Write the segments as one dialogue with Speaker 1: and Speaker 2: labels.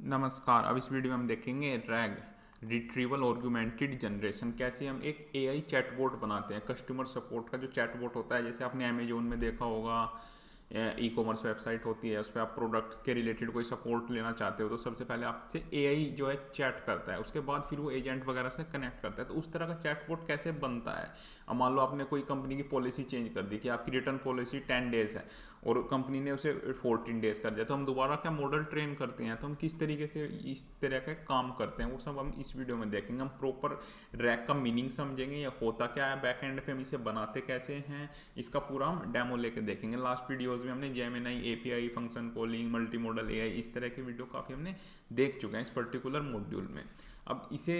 Speaker 1: नमस्कार। अब इस वीडियो में हम देखेंगे रैग रिट्रीवल ऑगमेंटेड जनरेशन। कैसे हम एक एआई चैटबॉट बनाते हैं। कस्टमर सपोर्ट का जो चैटबॉट होता है, जैसे आपने अमेजोन में देखा होगा, ई कॉमर्स वेबसाइट होती है, उस पर आप प्रोडक्ट के रिलेटेड कोई सपोर्ट लेना चाहते हो तो सबसे पहले आपसे एआई जो है चैट करता है, उसके बाद फिर वो एजेंट वगैरह से कनेक्ट करता है। तो उस तरह का चैटबॉट कैसे बनता है। अब मान लो आपने कोई कंपनी की पॉलिसी चेंज कर दी कि आपकी रिटर्न पॉलिसी 10 डेज़ है और कंपनी ने उसे 14 डेज़ कर दिया, तो हम दोबारा क्या मॉडल ट्रेन करते हैं, तो हम किस तरीके से इस तरह का काम करते हैं वो सब हम इस वीडियो में देखेंगे। हम प्रॉपर रैक का मीनिंग समझेंगे, या होता क्या है बैक एंड पे, हम इसे बनाते कैसे हैं, इसका पूरा हम डेमो लेके देखेंगे। लास्ट वीडियोज़ में हमने Gemini API, function calling, multi modal AI, इस तरह के वीडियो काफ़ी हमने देख चुके हैं इस पर्टिकुलर मॉड्यूल में। अब इसे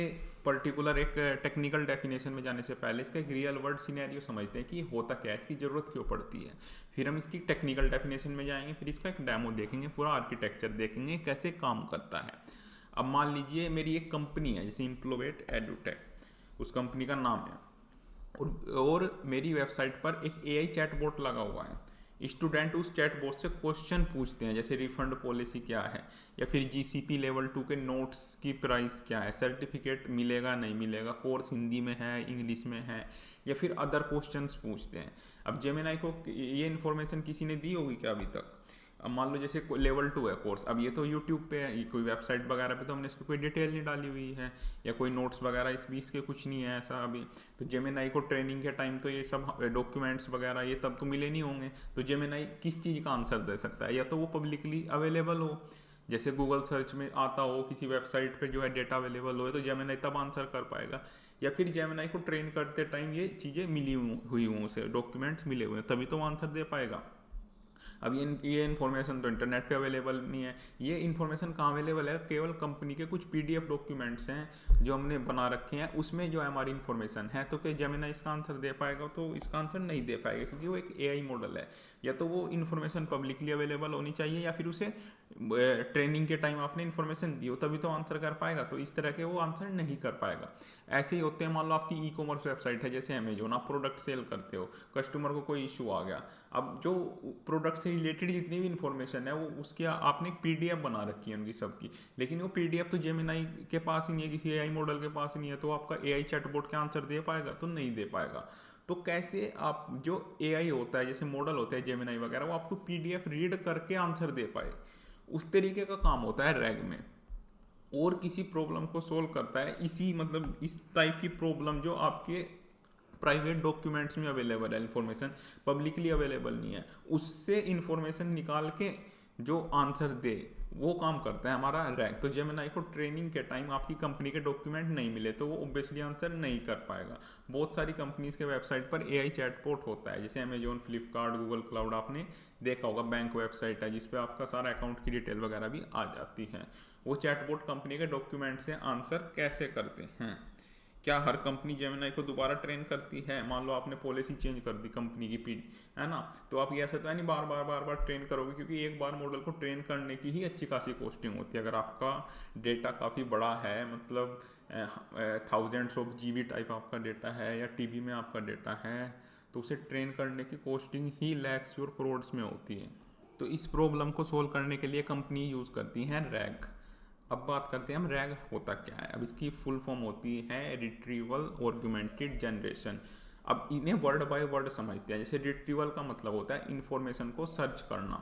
Speaker 1: पर्टिकुलर एक टेक्निकल डेफिनेशन में जाने से पहले इसका एक रियल वर्ल्ड सिनेरियो समझते हैं कि होता क्या है, इसकी ज़रूरत क्यों पड़ती है। फिर हम इसकी टेक्निकल डेफिनेशन में जाएंगे, फिर इसका एक डेमो देखेंगे, पूरा आर्किटेक्चर देखेंगे कैसे काम करता है। अब मान लीजिए मेरी एक कंपनी है, जैसे इम्प्लोवेट एडुटेक, उस कंपनी का नाम है, और मेरी वेबसाइट पर एक एआई चैटबॉट लगा हुआ है। स्टूडेंट उस चैटबॉट से क्वेश्चन पूछते हैं, जैसे रिफंड पॉलिसी क्या है, या फिर जीसीपी लेवल 2 के नोट्स की प्राइस क्या है, सर्टिफिकेट मिलेगा नहीं मिलेगा, कोर्स हिंदी में है इंग्लिश में है, या फिर अदर क्वेश्चंस पूछते हैं। अब जेमिनी को ये इन्फॉर्मेशन किसी ने दी होगी क्या अभी तक। अब मान लो जैसे लेवल 2 है कोर्स, अब ये तो यूट्यूब पे है, ये कोई वेबसाइट वगैरह पे तो हमने इसकी कोई डिटेल नहीं डाली हुई है, या कोई नोट्स वगैरह इस बीच के कुछ नहीं है ऐसा अभी। तो जेमिनी को ट्रेनिंग के टाइम तो ये सब डॉक्यूमेंट्स वगैरह ये तब तो मिले नहीं होंगे, तो जेमिनी किस चीज़ का आंसर दे सकता है, या तो वो पब्लिकली अवेलेबल हो, जैसे गूगल सर्च में आता हो किसी वेबसाइट पे जो है डेटा अवेलेबल हो, तो जेमिनी तब आंसर कर पाएगा, या फिर जेमिनी को ट्रेन करते टाइम ये चीज़ें मिली हुई हों, उसे डॉक्यूमेंट्स मिले हुए हैं, तभी तो वो आंसर दे पाएगा। अब ये इन्फॉर्मेशन तो इंटरनेट पे अवेलेबल नहीं है। ये इन्फॉर्मेशन कहाँ अवेलेबल है, केवल कंपनी के कुछ पीडीएफ डॉक्यूमेंट्स हैं जो हमने बना रखे हैं, उसमें जो है हमारी इन्फॉर्मेशन है। तो क्या जेमिनी इसका आंसर दे पाएगा, तो इसका आंसर नहीं दे पाएगा, क्योंकि वो एक एआई मॉडल है। या तो वो इन्फॉर्मेशन पब्लिकली अवेलेबल होनी चाहिए, या फिर उसे ट्रेनिंग के टाइम आपने इन्फॉर्मेशन दी हो तभी तो आंसर कर पाएगा, तो इस तरह के वो आंसर नहीं कर पाएगा। ऐसे ही होते हैं, मान लो आपकी ई कॉमर्स वेबसाइट है जैसे अमेजोन, आप प्रोडक्ट सेल करते हो, कस्टमर को कोई इशू आ गया, अब जो प्रोडक्ट से रिलेटेड जितनी भी इन्फॉर्मेशन है वो उसकी आपने एक पीडीएफ बना रखी है उनकी सबकी, लेकिन वो पीडीएफ तो जेमिनी के पास ही नहीं है, किसी एआई मॉडल के पास ही नहीं है, तो आपका एआई चैटबॉट का आंसर दे पाएगा, तो नहीं दे पाएगा। तो कैसे आप जो एआई होता है, जैसे मॉडल होता है जेमिनी वगैरह, वो आपको पीडीएफ रीड करके आंसर दे पाए, उस तरीके का काम होता है रैग में। और किसी प्रॉब्लम को सोल्व करता है, इसी मतलब इस टाइप की प्रॉब्लम जो आपके प्राइवेट डॉक्यूमेंट्स में अवेलेबल है, इन्फॉर्मेशन पब्लिकली अवेलेबल नहीं है, उससे इन्फॉर्मेशन निकाल के जो आंसर दे, वो काम करता है हमारा रैग। तो जेमिनी को ट्रेनिंग के टाइम आपकी कंपनी के डॉक्यूमेंट नहीं मिले तो वो ऑब्वियसली आंसर नहीं कर पाएगा। बहुत सारी कंपनीज के वेबसाइट पर एआई चैटबॉट होता है, जैसे अमेजोन, फ्लिपकार्ट, गूगल क्लाउड, आपने देखा होगा। बैंक वेबसाइट है जिसपे आपका सारा अकाउंट की डिटेल वगैरह भी आ जाती है। वो चैटबॉट कंपनी के डॉक्यूमेंट से आंसर कैसे करते हैं। क्या हर कंपनी जेमिनी को दोबारा ट्रेन करती है। मान लो आपने पॉलिसी चेंज कर दी कंपनी की पी, है ना, तो आप ये ऐसा तो है नहीं बार बार ट्रेन करोगे, क्योंकि एक बार मॉडल को ट्रेन करने की ही अच्छी खासी कॉस्टिंग होती है। अगर आपका डेटा काफ़ी बड़ा है, मतलब थाउजेंड्स ऑफ जीबी टाइप आपका डेटा है, या टीबी में आपका डेटा है, तो उसे ट्रेन करने की कॉस्टिंग ही लैक्स और करोड्स में होती है। तो इस प्रॉब्लम को सोल्व करने के लिए कंपनी यूज़ करती हैं रैग। अब बात करते हैं हम रैग होता क्या है। अब इसकी फुल फॉर्म होती है रिट्रीवल ऑगमेंटेड जनरेशन। अब इन्हें वर्ड बाय वर्ड समझते हैं। जैसे रिट्रीवल का मतलब होता है इन्फॉर्मेशन को सर्च करना,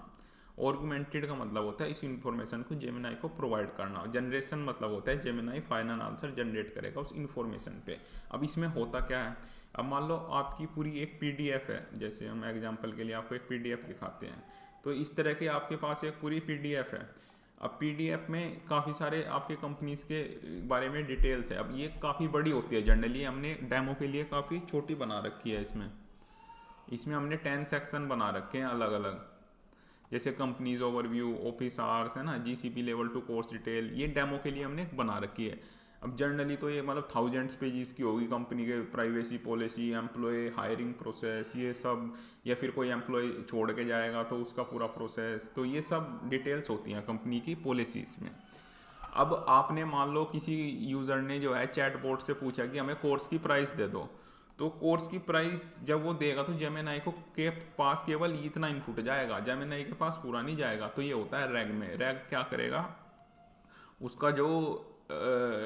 Speaker 1: ऑगमेंटेड का मतलब होता है इस इन्फॉर्मेशन को जेमिनी को प्रोवाइड करना, जनरेशन मतलब होता है जेमिनी फाइनल आंसर जनरेट करेगा उस इन्फॉर्मेशन पे। अब इसमें होता क्या है, अब मान लो आपकी पूरी एक पीडीएफ है, जैसे हम एग्जांपल के लिए आपको एक पीडीएफ दिखाते हैं, तो इस तरह के आपके पास एक पूरी पीडीएफ है। अब पीडीएफ में काफ़ी सारे आपके कंपनीज के बारे में डिटेल्स है। अब ये काफ़ी बड़ी होती है, जनरली हमने डेमो के लिए काफ़ी छोटी बना रखी है। इसमें इसमें हमने 10 सेक्शन बना रखे हैं अलग अलग, जैसे कंपनीज ओवरव्यू, ऑफिस आवर्स, है ना, जीसीपी लेवल 2 कोर्स डिटेल, ये डेमो के लिए हमने बना रखी है। अब जनरली तो ये मतलब थाउजेंड्स पेजेस की होगी, कंपनी के privacy policy, employ hiring process, ये सब, या फिर कोई एम्प्लॉय छोड़ के जाएगा तो उसका पूरा प्रोसेस, तो ये सब डिटेल्स होती हैं कंपनी की पॉलिसीज़ में। अब आपने मान लो किसी यूज़र ने जो है चैटबॉट से पूछा कि हमें कोर्स की प्राइस दे दो, तो कोर्स की प्राइस जब वो देगा तो जेमिनी को के पास केवल इतना इनपुट जाएगा, जेमिनी के पास पूरा नहीं जाएगा। तो ये होता है रैग में। रैग क्या करेगा, उसका जो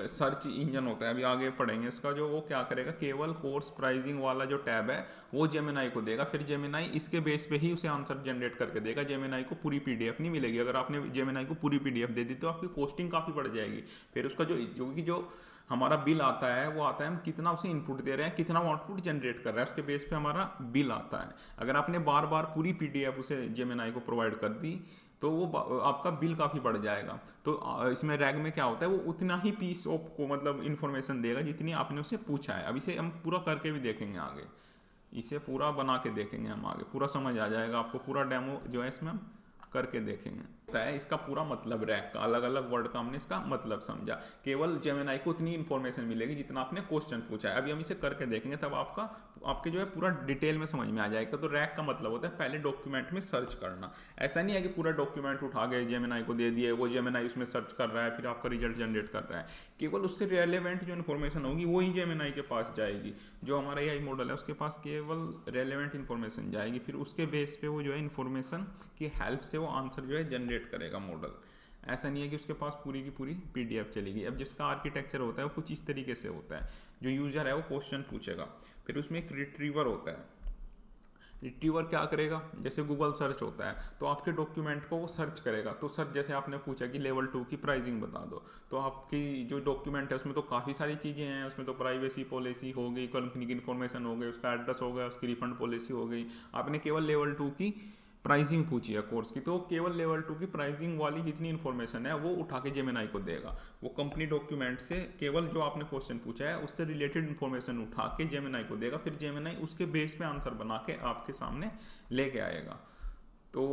Speaker 1: सर्च इंजन होता है, अभी आगे पढ़ेंगे उसका, जो वो क्या करेगा, केवल कोर्स प्राइसिंग वाला जो टैब है वो जेमिनाई को देगा। फिर जेमिनाई इसके बेस पे ही उसे आंसर जनरेट करके देगा। जेमिनाई को पूरी पीडीएफ नहीं मिलेगी। अगर आपने जेमिनाई को पूरी पीडीएफ दे दी तो आपकी कॉस्टिंग काफ़ी बढ़ जाएगी। फिर उसका जो हमारा बिल आता है वो आता है हम कितना उसे इनपुट दे रहे हैं, कितना आउटपुट जनरेट कर रहा है, उसके बेस पे हमारा बिल आता है। अगर आपने बार बार पूरी पीडीएफ उसे जेमिनाई को प्रोवाइड कर दी तो वो आपका बिल काफ़ी बढ़ जाएगा। तो इसमें रैग में क्या होता है, वो उतना ही पीस ऑफ को मतलब इन्फॉर्मेशन देगा जितनी आपने उसे पूछा है। अब इसे हम पूरा करके भी देखेंगे आगे, इसे पूरा बना के देखेंगे हम आगे, पूरा समझ आ जाएगा आपको। पूरा डेमो जो है इसमें हम करके देखेंगे। है इसका पूरा मतलब रैग का, अलग अलग वर्ड का हमने इसका मतलब समझा। केवल जेमिनाई को उतनी इन्फॉर्मेशन मिलेगी जितना आपने क्वेश्चन पूछा है। अभी हम इसे करके देखेंगे, तब आपके जो है पूरा डिटेल में समझ में आ जाएगा। तो रैग का मतलब होता है पहले डॉक्यूमेंट में सर्च करना। ऐसा नहीं है कि पूरा डॉक्यूमेंट उठा के जेमिनाई को दे दिए, वो जेमिनाई उसमें सर्च कर रहा है, फिर आपका रिजल्ट जनरेट कर रहा है। केवल उससे रेलेवेंट जो इन्फॉर्मेशन होगी वो ही जेमिनाई के पास जाएगी। जो हमारा एआई मॉडल है उसके पास केवल रेलेवेंट इन्फॉर्मेशन जाएगी, फिर उसके बेस पे वो जो है इन्फॉर्मेशन की हेल्प से वो आंसर जो है जनरेट करेगा मॉडल। ऐसा नहीं है कि उसके पास पूरी की पूरी पीडीएफ चलेगी। अब जिसका आर्किटेक्चर होता है वो कुछ इस तरीके से होता है। जो यूजर है वो क्वेश्चन पूछेगा, फिर उसमें एक रिट्रीवर होता है। रिट्रीवर क्या करेगा, जैसे गूगल सर्च होता है तो आपके डॉक्यूमेंट को वो सर्च करेगा। तो सर जैसे आपने पूछा कि लेवल 2 की प्राइसिंग बता दो, तो आपकी जो डॉक्यूमेंट है उसमें तो काफ़ी सारी चीज़ें हैं। उसमें तो प्राइवेसी पॉलिसी हो गई, कंपनी की इन्फॉर्मेशन हो गई, उसका एड्रेस हो गया, उसकी रिफंड पॉलिसी हो गई। आपने केवल लेवल 2 की प्राइसिंग पूछी है कोर्स की, तो केवल लेवल 2 की प्राइसिंग वाली जितनी इन्फॉर्मेशन है वो उठा के जेमिनाई को देगा। वो कंपनी डॉक्यूमेंट से केवल जो आपने क्वेश्चन पूछा है उससे रिलेटेड इन्फॉर्मेशन उठा के जेमिनाई को देगा। फिर जेमिनाई उसके बेस पे आंसर बना के आपके सामने लेके आएगा। तो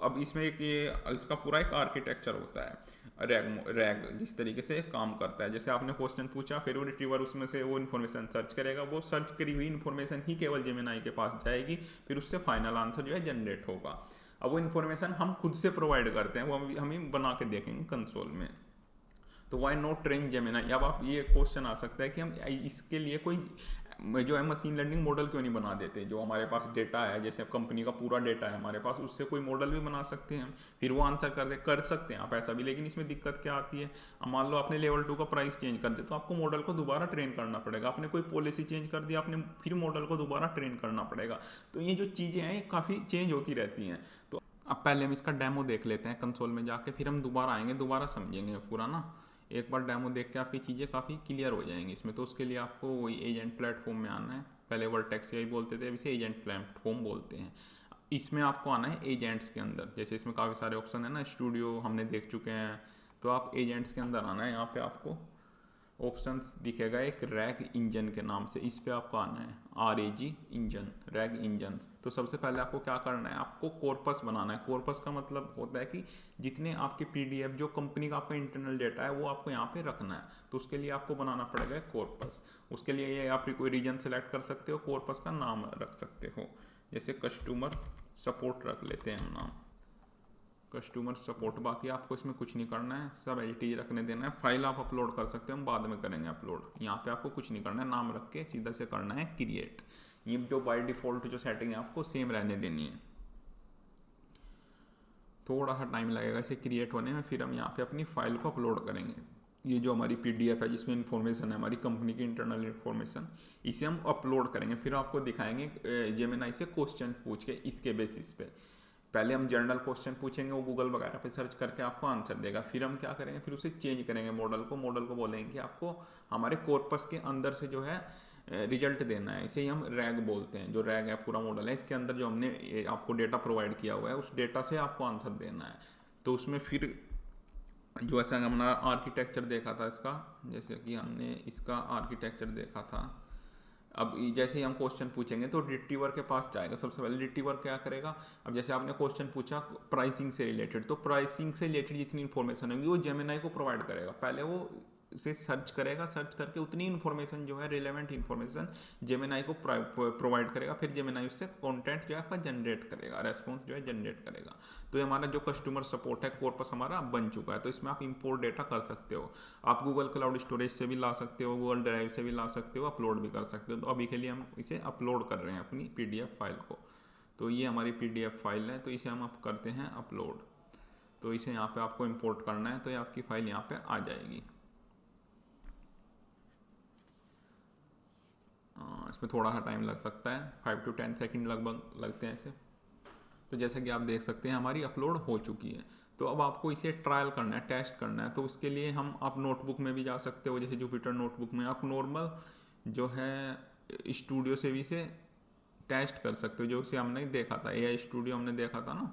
Speaker 1: अब इसमें एक ये इसका पूरा एक आर्किटेक्चर होता है। रैग जिस तरीके से काम करता है, जैसे आपने क्वेश्चन पूछा, फिर वो रिट्रीवर उसमें से वो इन्फॉर्मेशन सर्च करेगा। वो सर्च करी हुई इन्फॉर्मेशन ही केवल जेमिनाई के पास जाएगी, फिर उससे फाइनल आंसर जो है जनरेट होगा। अब वो इन्फॉर्मेशन हम खुद से प्रोवाइड करते हैं, वो हम बना के देखेंगे कंसोल में। तो वाई नॉट ट्रेन जेमिनाई। अब आप ये क्वेश्चन आ सकता है कि हम इसके लिए कोई जो है मशीन लर्निंग मॉडल क्यों नहीं बना देते। जो हमारे पास डेटा है, जैसे कंपनी का पूरा डेटा है हमारे पास, उससे कोई मॉडल भी बना सकते हैं, फिर वो आंसर कर सकते हैं आप ऐसा भी। लेकिन इसमें दिक्कत क्या आती है, मान लो आपने लेवल 2 का प्राइस चेंज कर दिया तो आपको मॉडल को दोबारा ट्रेन करना पड़ेगा। आपने कोई पॉलिसी चेंज कर दी, आपने फिर मॉडल को दोबारा ट्रेन करना पड़ेगा। तो ये जो चीज़ें हैं काफ़ी चेंज होती रहती हैं। तो अब पहले हम इसका डेमो देख लेते हैं कंसोल में जाके, फिर हम दोबारा आएंगे, दोबारा समझेंगे पूरा ना। एक बार डेमो देख के आपकी चीज़ें काफ़ी क्लियर हो जाएंगी इसमें। तो उसके लिए आपको वही एजेंट प्लेटफॉर्म में आना है। पहले वर्टेक्स एआई बोलते थे, अब इसे एजेंट प्लेटफॉर्म बोलते हैं। इसमें आपको आना है एजेंट्स के अंदर। जैसे इसमें काफ़ी सारे ऑप्शन है ना, स्टूडियो हमने देख चुके हैं, तो आप एजेंट्स के अंदर आना है। यहाँ पे आपको ऑप्शंस दिखेगा एक रैग इंजन के नाम से, इस पे आपको आना है। RAG engine, rag engine. तो सबसे पहले आपको क्या करना है, आपको कॉर्पस बनाना है। कॉर्पस का मतलब होता है कि जितने आपके PDF जो कंपनी का आपका इंटरनल डेटा है वो आपको यहाँ पे रखना है। तो उसके लिए आपको बनाना पड़ेगा कॉर्पस। उसके लिए ये आप कोई रीजन सेलेक्ट कर सकते हो, कॉर्पस का नाम रख सकते हो। जैसे कस्टमर सपोर्ट रख लेते हैं हम नाम, कस्टमर सपोर्ट। बाकी आपको इसमें कुछ नहीं करना है, सब एज रखने देना है। फाइल आप अपलोड कर सकते हो, हम बाद में करेंगे अपलोड। यहाँ पे आपको कुछ नहीं करना है, नाम रख के सीधा से करना है क्रिएट। ये जो बाय डिफ़ॉल्ट जो सेटिंग है आपको सेम रहने देनी है। थोड़ा सा टाइम लगेगा इसे क्रिएट होने में, फिर हम यहाँ पे अपनी फाइल को अपलोड करेंगे। ये जो हमारी PDF है जिसमें इन्फॉर्मेशन है हमारी कंपनी की इंटरनल इन्फॉर्मेशन, इसे हम अपलोड करेंगे। फिर आपको दिखाएंगे जेमिनाई से क्वेश्चन पूछ के इसके बेसिस पे। पहले हम जनरल क्वेश्चन पूछेंगे, वो गूगल वगैरह पे सर्च करके आपको आंसर देगा। फिर हम क्या करेंगे, फिर उसे चेंज करेंगे मॉडल को बोलेंगे कि आपको हमारे कॉर्पस के अंदर से जो है रिजल्ट देना है। इसे ही हम रैग बोलते हैं। जो रैग है पूरा मॉडल है, इसके अंदर जो हमने आपको डेटा प्रोवाइड किया हुआ है उस डेटा से आपको आंसर देना है। तो उसमें फिर जो ऐसा हमने आर्किटेक्चर देखा था इसका, जैसे कि हमने इसका आर्किटेक्चर देखा था। अब जैसे ही हम क्वेश्चन पूछेंगे तो रिट्रीवर के पास जाएगा। सबसे पहले रिट्रीवर क्या करेगा, अब जैसे आपने क्वेश्चन पूछा प्राइसिंग से रिलेटेड, तो प्राइसिंग से रिलेटेड जितनी इन्फॉर्मेशन होगी वो जेमिनाई को प्रोवाइड करेगा। पहले वो उसे सर्च करेगा, सर्च करके उतनी इन्फॉर्मेशन जो है रिलेवेंट इन्फॉर्मेशन जेमिनाई को प्रोवाइड करेगा। फिर जेमिनाई उससे कंटेंट जो है आपका जनरेट करेगा, रेस्पॉन्स जो है जनरेट करेगा। तो ये हमारा जो कस्टमर सपोर्ट है कॉर्पस हमारा बन चुका है। तो इसमें आप इंपोर्ट डेटा कर सकते हो, आप गूगल क्लाउड स्टोरेज से भी ला सकते हो, गूगल ड्राइव से भी ला सकते हो, अपलोड भी कर सकते हो। तो अभी के लिए हम इसे अपलोड कर रहे हैं अपनी PDF फाइल को। तो ये हमारी PDF फाइल है, तो इसे हम अब करते हैं अपलोड। तो इसे यहाँ पे आपको इंपोर्ट करना है, तो ये आपकी फाइल यहाँ पे आ जाएगी। इसमें थोड़ा सा टाइम लग सकता है, 5 to 10 सेकंड लगभग लगते हैं इसे। तो जैसा कि आप देख सकते हैं हमारी अपलोड हो चुकी है। तो अब आपको इसे ट्रायल करना है, टेस्ट करना है। तो उसके लिए हम आप नोटबुक में भी जा सकते हो, जैसे जुपिटर नोटबुक में आप नॉर्मल जो है स्टूडियो से भी इसे टेस्ट कर सकते हो, जो उसे हमने देखा था एआई स्टूडियो हमने देखा था ना,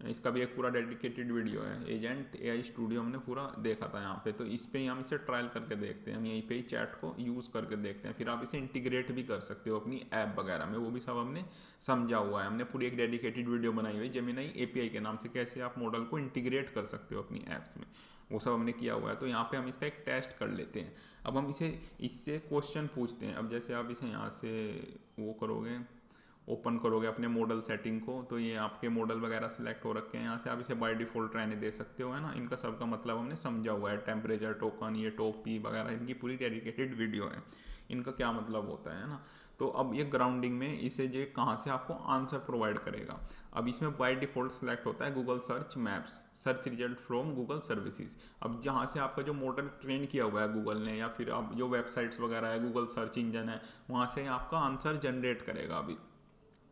Speaker 1: इसका भी एक पूरा डेडिकेटेड वीडियो है, एजेंट एआई स्टूडियो हमने पूरा देखा था यहाँ पे। तो इस पे ही हम इसे ट्रायल करके देखते हैं, हम यहीं पे ही चैट को यूज़ करके देखते हैं। फिर आप इसे इंटीग्रेट भी कर सकते हो अपनी ऐप वगैरह में, वो भी सब हमने समझा हुआ है। हमने पूरी एक डेडिकेटेड वीडियो बनाई हुई जेमिनी एपीआई के नाम से, कैसे आप मॉडल को इंटीग्रेट कर सकते हो अपनी ऐप्स में, वो सब हमने किया हुआ है। तो यहाँ पे हम इसका एक टेस्ट कर लेते हैं। अब हम इससे क्वेश्चन पूछते हैं। अब जैसे आप इसे यहाँ से वो करोगे, ओपन करोगे अपने मॉडल सेटिंग को, तो ये आपके मॉडल वगैरह सिलेक्ट हो रखे हैं। यहाँ से आप इसे बाय डिफ़ॉल्ट रहने दे सकते हो, है ना। इनका सबका मतलब हमने समझा हुआ है, टेम्परेचर टोकन, ये टोपी वगैरह, इनकी पूरी डेडिकेटेड वीडियो है, इनका क्या मतलब होता है ना। तो अब ये ग्राउंडिंग में इसे जो कहाँ से आपको आंसर प्रोवाइड करेगा। अब इसमें बाय डिफ़ॉल्ट सेलेक्ट होता है Google search maps, search result from Google services. अब जहाँ से आपका जो मॉडल ट्रेन किया हुआ है गूगल ने, या फिर आप जो वेबसाइट्स वगैरह है, गूगल सर्च इंजन है, वहाँ से आपका आंसर जनरेट करेगा।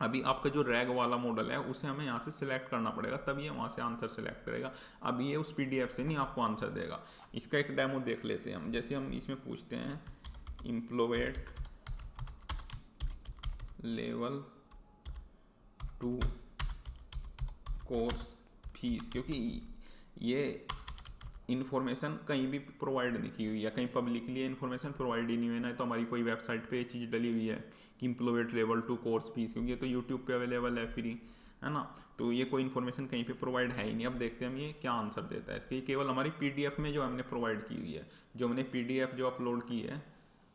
Speaker 1: अभी आपका जो रैग वाला मॉडल है उसे हमें यहाँ से सिलेक्ट करना पड़ेगा, तब ये वहाँ से आंसर सेलेक्ट करेगा। अब ये उस पीडीएफ से नहीं आपको आंसर देगा। इसका एक डेमो देख लेते हैं हम। जैसे हम इसमें पूछते हैं इम्प्लोवेट लेवल 2 कोर्स फीस, क्योंकि ये इन्फॉर्मेशन कहीं भी प्रोवाइड नहीं की हुई है, कहीं पब्लिकली इन्फॉर्मेशन प्रोवाइड ही नहीं हुई ना, तो हमारी कोई वेबसाइट पे ये चीज़ डली हुई है कि इम्प्लोवेट लेवल 2 कोर्स फीस, क्योंकि ये तो यूट्यूब पे अवेलेबल है फ्री, है ना। तो ये कोई इन्फॉर्मेशन कहीं पे प्रोवाइड है ही नहीं। अब देखते हैं हम ये क्या आंसर देता है इसके। ये केवल हमारी पीडीएफ में जो हमने प्रोवाइड की हुई है, जो हमने पीडीएफ जो अपलोड की है,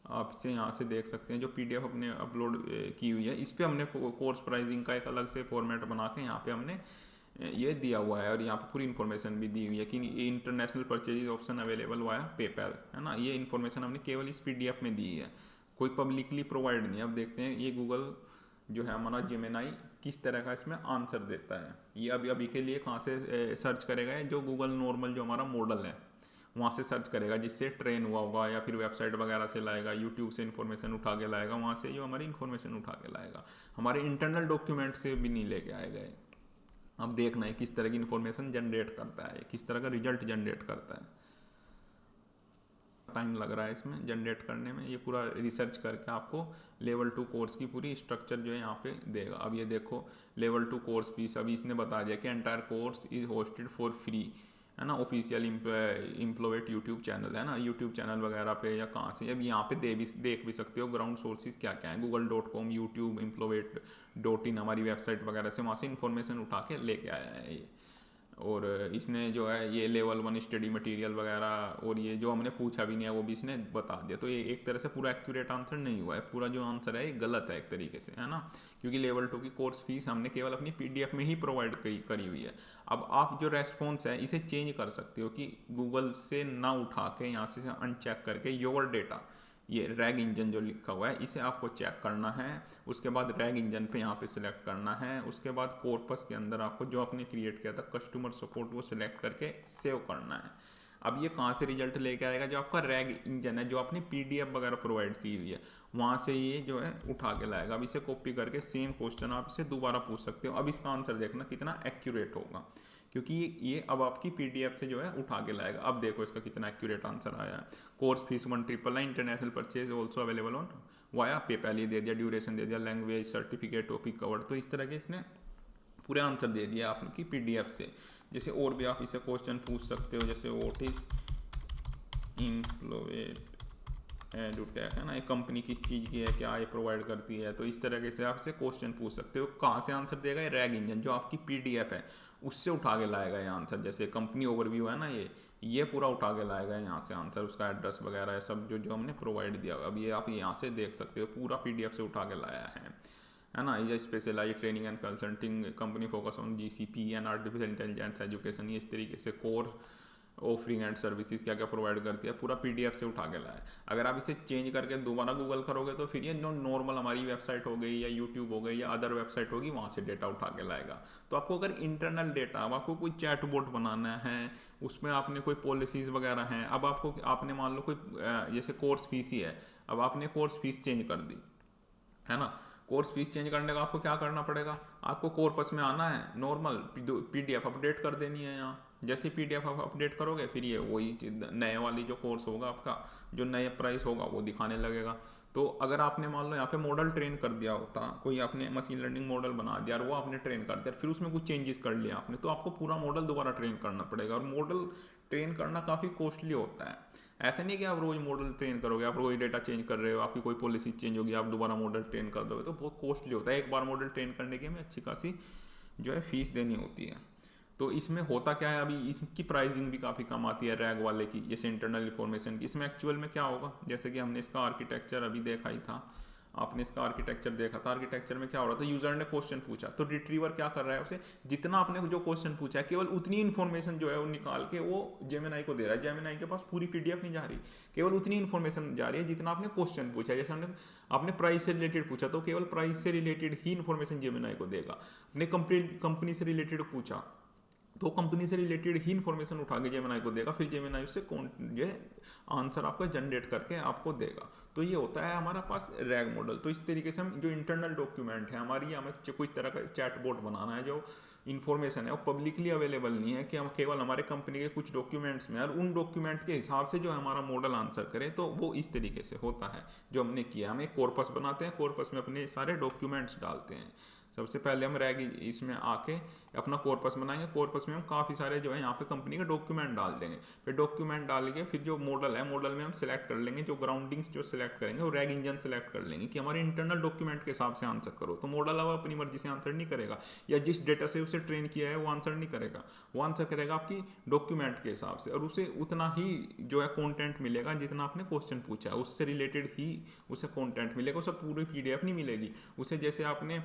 Speaker 1: आप इसे यहाँ से देख सकते हैं, जो पीडीएफ अपने अपलोड की हुई है, इस पर हमने कोर्स प्राइसिंग का एक अलग से फॉर्मेट बना के यहाँ पे हमने ये दिया हुआ है, और यहाँ पे पूरी इन्फॉर्मेशन भी दी हुई है कि इंटरनेशनल परचेज ऑप्शन अवेलेबल हुआ है पेपैल, है ना। ये इन्फॉर्मेशन हमने केवल इस पीडीएफ में दी है, कोई पब्लिकली प्रोवाइड नहीं है। अब देखते हैं ये गूगल जो है हमारा जेमिनी किस तरह का इसमें आंसर देता है। ये अभी के लिए कहाँ से सर्च करेगा, जो गूगल नॉर्मल जो हमारा मॉडल है वहाँ से सर्च करेगा, जिससे ट्रेन हुआ होगा, या फिर वेबसाइट वगैरह से लाएगा, यूट्यूब से इन्फॉर्मेशन उठा के लाएगा, वहाँ से जो हमारी इन्फॉर्मेशन उठा के लाएगा, हमारे इंटरनल डॉक्यूमेंट से भी नहीं लेके आएगा। अब देखना है किस तरह की इन्फॉर्मेशन जनरेट करता है, किस तरह का रिजल्ट जनरेट करता है। टाइम लग रहा है इसमें जनरेट करने में। ये पूरा रिसर्च करके आपको लेवल 2 कोर्स की पूरी स्ट्रक्चर जो है यहाँ पे देगा। अब ये देखो लेवल 2 कोर्स फीस, अभी इसने बता दिया कि entire course is hosted for free, है ना, ऑफिशियल इम्प्लोवेट यूट्यूब चैनल, है ना, यूट्यूब चैनल वगैरह पे या कहाँ से। अब यहाँ पे देख भी सकते हो ग्राउंड सोर्सेज क्या क्या है, google.com, यूट्यूब, इम्प्लोवेट.in, हमारी वेबसाइट वगैरह से, वहाँ से इन्फॉर्मेशन उठा के लेके आया है ये। और इसने जो है ये लेवल 1 स्टडी मटेरियल वगैरह, और ये जो हमने पूछा भी नहीं है वो भी इसने बता दिया। तो ये एक तरह से पूरा एक्यूरेट आंसर नहीं हुआ है, पूरा जो आंसर है ये गलत है एक तरीके से, है ना, क्योंकि लेवल 2 की कोर्स फीस हमने केवल अपनी पीडीएफ में ही प्रोवाइड करी हुई है। अब आप जो रेस्पॉन्स है इसे चेंज कर सकते हो कि गूगल से ना उठा के यहाँ से अनचेक करके योर डेटा, ये रैग इंजन जो लिखा हुआ है इसे आपको चेक करना है। उसके बाद रैग इंजन पे यहाँ पे सिलेक्ट करना है। उसके बाद कॉर्पस के अंदर आपको जो आपने क्रिएट किया था कस्टमर सपोर्ट, वो सिलेक्ट करके सेव करना है। अब ये कहाँ से रिजल्ट लेके आएगा, जो आपका रैग इंजन है, जो आपने पीडीएफ वगैरह प्रोवाइड की हुई है, वहाँ से ये जो है उठा के लाएगा। अब इसे कॉपी करके सेम क्वेश्चन आप इसे दोबारा पूछ सकते हो। अब इसका आंसर देखना कितना एक्यूरेट होगा, क्योंकि ये अब आपकी पीडीएफ से जो है उठा के लाएगा। अब देखो इसका कितना एक्यूरेट आंसर आया है। Course fees 1,999, international purchase also available on via PayPal, ये दे दिया, ड्यूरेशन दे दिया, लैंग्वेज, सर्टिफिकेट, टॉपिक कवर्ड। तो इस तरह के इसने पूरे आंसर दे दिया आपकी पीडीएफ से। जैसे और भी आप इसे क्वेश्चन पूछ सकते हो, जैसे व्हाट इज इम्प्लोवेट एडुटेक, है ना, ये कंपनी किस चीज़ की है, क्या ये प्रोवाइड करती है। तो इस तरह से आप इसे क्वेश्चन पूछ सकते हो। कहाँ से आंसर देगा, ये रैग इंजन जो आपकी पीडीएफ है उससे उठा के लाएगा ये आंसर। जैसे कंपनी ओवरव्यू है ना, ये पूरा उठा के लाएगा यहाँ से आंसर, उसका एड्रेस वगैरह है सब जो हमने प्रोवाइड दिया हुआ। अब ये आप यहाँ से देख सकते हो पूरा पीडीएफ से उठा के लाया है ना। ये specialise training and consulting company, focus on GCP and artificial intelligence education, ये इस तरीके से कोर्स ऑफरिंग एंड सर्विसेज क्या क्या प्रोवाइड करती है, पूरा पीडीएफ से उठा के लाया है। अगर आप इसे चेंज करके दोबारा गूगल करोगे तो फिर ये नॉर्मल हमारी वेबसाइट हो गई या यूट्यूब हो गई या अदर वेबसाइट होगी, वहाँ से डेटा उठा के लाएगा। तो आपको अगर इंटरनल डेटा, अब आपको कोई चैट बोट बनाना है, उसमें आपने कोई पॉलिसीज़ वगैरह हैं, अब आपको आपने मान लो कोई जैसे कोर्स फीस ही है, अब आपने कोर्स फीस चेंज कर दी है ना। कोर्स फीस चेंज करने का आपको क्या करना पड़ेगा, आपको कॉर्पस में आना है, नॉर्मल पीडीएफ अपडेट कर देनी है यहाँ। जैसे पीडीएफ आप अपडेट करोगे फिर ये वही नए वाली जो कोर्स होगा आपका, जो नया प्राइस होगा वो दिखाने लगेगा। तो अगर आपने मान लो यहाँ पे मॉडल ट्रेन कर दिया होता, कोई आपने मशीन लर्निंग मॉडल बना दिया और वो आपने ट्रेन कर दिया, फिर उसमें कुछ चेंजेस कर लिया आपने, तो आपको पूरा मॉडल दोबारा ट्रेन करना पड़ेगा। और मॉडल ट्रेन करना काफ़ी कॉस्टली होता है। ऐसे नहीं कि आप रोज मॉडल ट्रेन करोगे, आप रोज डेटा चेंज कर रहे हो, आपकी कोई पॉलिसी चेंज होगी, आप दोबारा मॉडल ट्रेन कर दोगे, तो बहुत कॉस्टली होता है। एक बार मॉडल ट्रेन करने की हमें अच्छी खासी जो है फीस देनी होती है। तो इसमें होता क्या है, अभी इसकी प्राइसिंग भी काफ़ी कम आती है रैग वाले की, जैसे इंटरनल इन्फॉर्मेशन की। इसमें एक्चुअल में क्या होगा, जैसे कि हमने इसका आर्किटेक्चर अभी देखा ही था, आपने इसका आर्किटेक्चर देखा था। आर्किटेक्चर में क्या हो रहा था, यूजर ने क्वेश्चन पूछा तो रिट्रीवर क्या कर रहा है, उसे जितना आपने जो क्वेश्चन पूछा है केवल उतनी इन्फॉर्मेशन जो है वो निकाल के वो जेमिनाई को दे रहा है। जेमिनाई के पास पूरी पीडीएफ नहीं जा रही, केवल उतनी इन्फॉर्मेशन जा रही है जितना आपने क्वेश्चन पूछा है। जैसे आपने प्राइस से रिलेटेड पूछा तो केवल प्राइस से रिलेटेड ही इन्फॉर्मेशन जेमिनाई को देगा। आपने कंपनी से रिलेटेड पूछा तो कंपनी से रिलेटेड ही इन्फॉर्मेशन उठा के जेमिनाई को देगा, फिर जेमिनाई उससे जो है आंसर आपका जनरेट करके आपको देगा। तो ये होता है हमारा पास रैग मॉडल। तो इस तरीके से हम जो इंटरनल डॉक्यूमेंट है हमारी, हमें कोई तरह का चैट बोट बनाना है, जो इन्फॉर्मेशन है वो पब्लिकली अवेलेबल नहीं है कि हम केवल हमारे कंपनी के कुछ डॉक्यूमेंट्स में, और उन डॉक्यूमेंट के हिसाब से जो हमारा मॉडल आंसर करे, तो वो इस तरीके से होता है जो हमने किया। हम एक कॉर्पस बनाते हैं, कॉर्पस में अपने सारे डॉक्यूमेंट्स डालते हैं। सबसे पहले हम रैग इसमें आके अपना कॉर्पस बनाएंगे, कॉर्पस में हम काफ़ी सारे जो है यहाँ पे कंपनी के डॉक्यूमेंट डाल देंगे। फिर डॉक्यूमेंट डाल के फिर जो मॉडल है, मॉडल में हम सिलेक्ट कर लेंगे, जो ग्राउंडिंग्स जो सिलेक्ट करेंगे वो रैग इंजन सेलेक्ट कर लेंगे कि हमारे इंटरनल डॉक्यूमेंट के हिसाब से आंसर करो। तो मॉडल अब अपनी मर्जी से आंसर नहीं करेगा, या जिस डेटा से उसे ट्रेन किया है वो आंसर नहीं करेगा, वो आंसर करेगा आपकी डॉक्यूमेंट के हिसाब से, और उसे उतना ही जो है कॉन्टेंट मिलेगा जितना आपने क्वेश्चन पूछा है, उससे रिलेटेड ही उसे कॉन्टेंट मिलेगा, उसे पूरी पीडीएफ नहीं मिलेगी उसे। जैसे आपने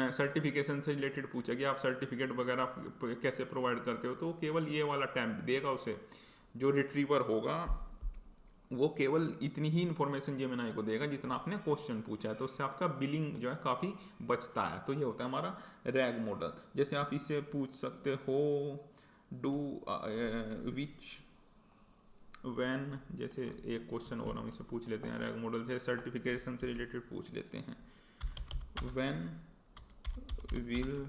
Speaker 1: सर्टिफिकेशन से रिलेटेड पूछा कि आप सर्टिफिकेट वगैरह कैसे प्रोवाइड करते हो, तो केवल ये वाला टाइम देगा उसे। जो रिट्रीवर होगा वो केवल इतनी ही इन्फॉर्मेशन जेमिनाई को देगा जितना आपने क्वेश्चन पूछा है, तो उससे आपका बिलिंग जो है काफ़ी बचता है। तो ये होता है हमारा रैग मॉडल। जैसे आप इससे पूछ सकते हो डू विच व्हेन, जैसे एक क्वेश्चन और हम इसे पूछ लेते हैं रैग मॉडल से, सर्टिफिकेशन से रिलेटेड पूछ लेते हैं। When will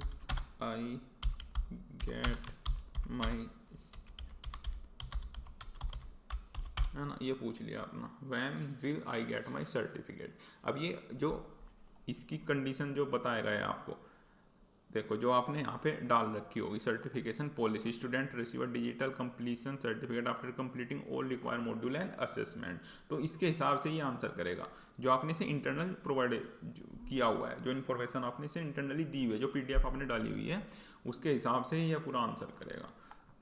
Speaker 1: I get my, है ना, ये पूछ लिया अपना when will I get my certificate। अब ये जो इसकी कंडीशन जो बताएगा है आपको, देखो जो आपने यहाँ पे डाल रखी होगी, certification policy, student receive digital completion certificate after completing all required module and assessment. तो इसके हिसाब से ये आंसर करेगा जो आपने से इंटरनल प्रोवाइड किया हुआ है, जो इन्फॉर्मेशन आपने से इंटरनली दी हुई है, जो पीडीएफ आपने डाली हुई है, उसके हिसाब से ही यह पूरा आंसर करेगा।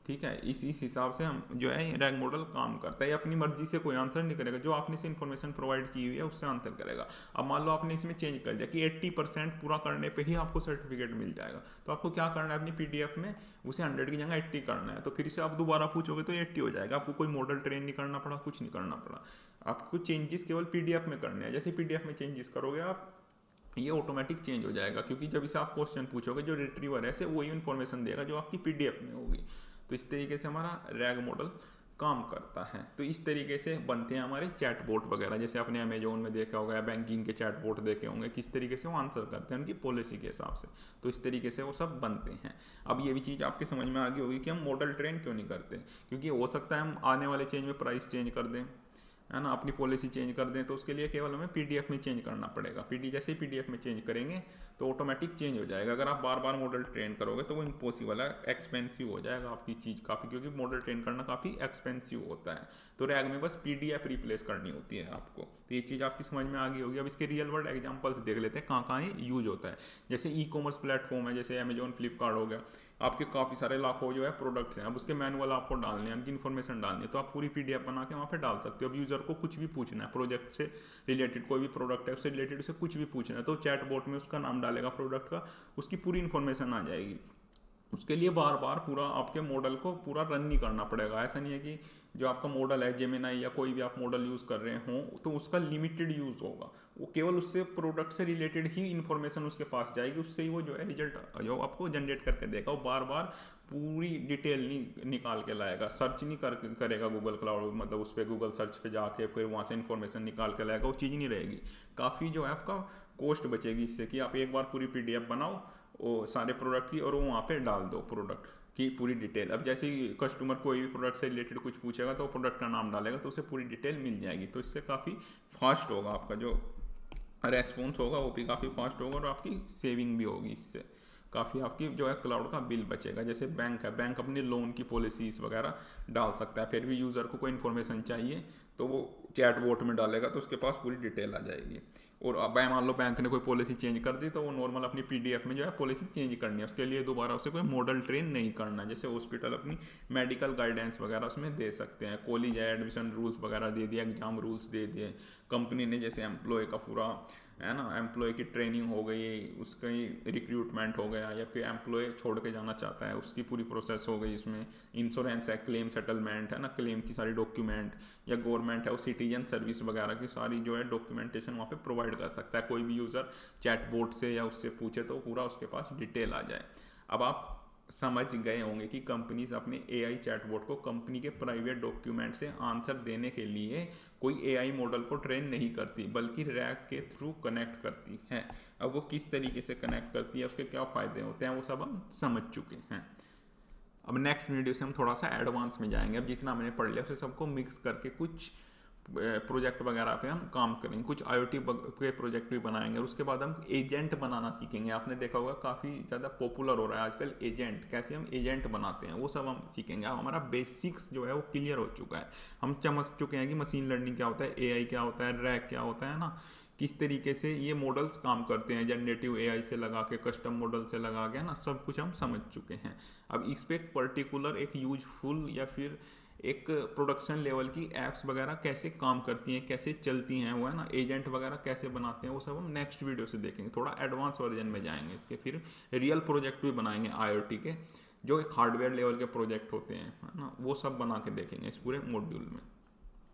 Speaker 1: ठीक है, इस हिसाब से हम जो है रैग मॉडल काम करता है। अपनी मर्जी से कोई आंसर नहीं करेगा, जो आपने से इन्फॉर्मेशन प्रोवाइड की हुई है उससे आंसर करेगा। अब मान लो आपने इसमें चेंज कर दिया कि 80% पूरा करने पे ही आपको सर्टिफिकेट मिल जाएगा, तो आपको क्या करना है, अपनी पीडीएफ में उसे 100 की जगह 80 करना है। तो फिर इसे आप दोबारा पूछोगे तो 80 हो जाएगा, आपको कोई मॉडल ट्रेन नहीं करना पड़ा, कुछ नहीं करना पड़ा, आपको चेंजेस केवल पीडीएफ में करने हैं। जैसे पीडीएफ में चेंजेस करोगे आप, ये ऑटोमेटिक चेंज हो जाएगा, क्योंकि जब इसे आप क्वेश्चन पूछोगे जो रिट्रीवर है वही इन्फॉर्मेशन देगा जो आपकी पीडीएफ में होगी। तो इस तरीके से हमारा रैग मॉडल काम करता है। तो इस तरीके से बनते हैं हमारे चैटबॉट वगैरह, जैसे आपने अमेजोन में देखा होगा, बैंकिंग के चैटबॉट देखे होंगे, किस तरीके से वो आंसर करते हैं उनकी पॉलिसी के हिसाब से। तो इस तरीके से वो सब बनते हैं। अब ये भी चीज़ आपके समझ में आ गई होगी कि हम मॉडल ट्रेन क्यों नहीं करते, क्योंकि हो सकता है हम आने वाले चेंज में प्राइस चेंज कर दें, है ना, अपनी पॉलिसी चेंज कर दें, तो उसके लिए केवल हमें पीडीएफ में चेंज करना पड़ेगा। जैसे ही पीडीएफ में चेंज करेंगे तो ऑटोमेटिक चेंज हो जाएगा। अगर आप बार बार मॉडल ट्रेन करोगे तो वो इम्पॉसिबल है, एक्सपेंसिव हो जाएगा आपकी चीज़ काफ़ी, क्योंकि मॉडल ट्रेन करना काफ़ी एक्सपेंसिव होता है। तो रैग में बस पीडीएफ रिप्लेस करनी होती है आपको। तो ये चीज़ आपकी समझ में आ गई होगी। अब इसके रियल वर्ल्ड एग्जांपल्स देख लेते हैं कहाँ कहाँ ये यूज होता है। जैसे ई कॉमर्स प्लेटफॉर्म है, जैसे अमेजोन, फ्लिपकार्ट हो गया, आपके काफ़ी सारे लाखों जो है प्रोडक्ट्स हैं। अब उसके मैनुअल आपको डालने हैं, उनकी इन्फॉर्मेशन डालनी है, तो आप पूरी पीडीएफ बना के वहाँ पे डाल सकते हो। अब यूज़र को कुछ भी पूछना है, प्रोजेक्ट से रिलेटेड कोई भी प्रोडक्ट है उससे रिलेटेड उसे कुछ भी पूछना है, तो चैट बोट में उसका नाम डालेगा प्रोडक्ट का, उसकी पूरी इन्फॉर्मेशन आ जाएगी। उसके लिए बार बार पूरा आपके मॉडल को पूरा रन नहीं करना पड़ेगा। ऐसा नहीं है कि जो आपका मॉडल है जेमिनाई या कोई भी आप मॉडल यूज़ कर रहे हो तो उसका लिमिटेड यूज़ होगा, वो केवल उससे प्रोडक्ट से रिलेटेड ही इन्फॉर्मेशन उसके पास जाएगी, उससे ही वो जो है रिजल्ट जो आपको जनरेट करके देगा। वो बार बार पूरी डिटेल नहीं निकाल के लाएगा, सर्च नहीं करेगा गूगल क्लाउड, मतलब उस पर गूगल सर्च पे जाके फिर वहाँ से इन्फॉर्मेशन निकाल के लाएगा, वो चीज़ नहीं रहेगी। काफ़ी जो है आपका कॉस्ट बचेगी इससे कि आप एक बार पूरी PDF बनाओ वो सारे प्रोडक्ट की और वो वहाँ पे डाल दो प्रोडक्ट की पूरी डिटेल। अब जैसे ही कस्टमर कोई भी प्रोडक्ट से रिलेटेड कुछ पूछेगा तो प्रोडक्ट का नाम डालेगा तो उसे पूरी डिटेल मिल जाएगी। तो इससे काफ़ी फास्ट होगा, आपका जो रेस्पॉन्स होगा वो भी काफ़ी फास्ट होगा और आपकी सेविंग भी होगी। इससे काफ़ी आपकी जो है क्लाउड का बिल बचेगा। जैसे बैंक है, बैंक अपनी लोन की पॉलिसीज़ वगैरह डाल सकता है, फिर भी यूज़र को कोई इन्फॉर्मेशन चाहिए तो वो चैट बोट में डालेगा तो उसके पास पूरी डिटेल आ जाएगी। और अब मान लो बैंक ने कोई पॉलिसी चेंज कर दी तो वो नॉर्मल अपनी PDF में जो है पॉलिसी चेंज करनी है, उसके लिए दोबारा उसे कोई मॉडल ट्रेन नहीं करना है। जैसे हॉस्पिटल अपनी मेडिकल गाइडेंस वगैरह उसमें दे सकते हैं, कॉलेज है एडमिशन रूल्स वगैरह दे दिए, एग्जाम रूल्स दे दिए, कंपनी ने जैसे एम्प्लॉय का पूरा है ना, एम्प्लॉय की ट्रेनिंग हो गई, उसका रिक्रूटमेंट हो गया, या फिर एम्प्लॉय छोड़ के जाना चाहता है उसकी पूरी प्रोसेस हो गई, इसमें इंश्योरेंस है, क्लेम सेटलमेंट है ना, क्लेम की सारी डॉक्यूमेंट, या गवर्नमेंट है वो सिटीजन सर्विस वगैरह की सारी जो है डॉक्यूमेंटेशन वहाँ पे प्रोवाइड कर सकता है। कोई भी यूज़र चैट बोर्ड से या उससे पूछे तो पूरा उसके पास डिटेल आ जाए। अब आप समझ गए होंगे कि कंपनीज अपने AI चैटबॉट को कंपनी के प्राइवेट डॉक्यूमेंट से आंसर देने के लिए कोई AI मॉडल को ट्रेन नहीं करती, बल्कि रैक के थ्रू कनेक्ट करती है। अब वो किस तरीके से कनेक्ट करती है, उसके क्या फ़ायदे होते हैं, वो सब हम समझ चुके हैं। अब नेक्स्ट वीडियो से हम थोड़ा सा एडवांस में जाएंगे। अब जितना मैंने पढ़ लिया उसे सबको मिक्स करके कुछ प्रोजेक्ट वगैरह पे हम काम करेंगे, कुछ IoT के प्रोजेक्ट भी बनाएंगे, और उसके बाद हम एजेंट बनाना सीखेंगे। आपने देखा होगा काफ़ी ज़्यादा पॉपुलर हो रहा है आजकल एजेंट, कैसे हम एजेंट बनाते हैं वो सब हम सीखेंगे। अब हमारा बेसिक्स जो है वो क्लियर हो चुका है, हम समझ चुके हैं कि मशीन लर्निंग क्या होता है, AI क्या होता है, रैग क्या होता है ना, किस तरीके से ये मॉडल्स काम करते हैं, जनरेटिव AI से लगा के कस्टम मॉडल से लगा के ना, सब कुछ हम समझ चुके हैं। अब इस पर एक पर्टिकुलर एक यूजफुल या फिर एक प्रोडक्शन लेवल की एप्स वगैरह कैसे काम करती हैं, कैसे चलती हैं, वो है ना, एजेंट वगैरह कैसे बनाते हैं, वो सब हम नेक्स्ट वीडियो से देखेंगे। थोड़ा एडवांस वर्जन में जाएंगे इसके, फिर रियल प्रोजेक्ट भी बनाएंगे IoT के, जो एक हार्डवेयर लेवल के प्रोजेक्ट होते हैं, है ना, वो सब बना के देखेंगे इस पूरे मॉड्यूल में।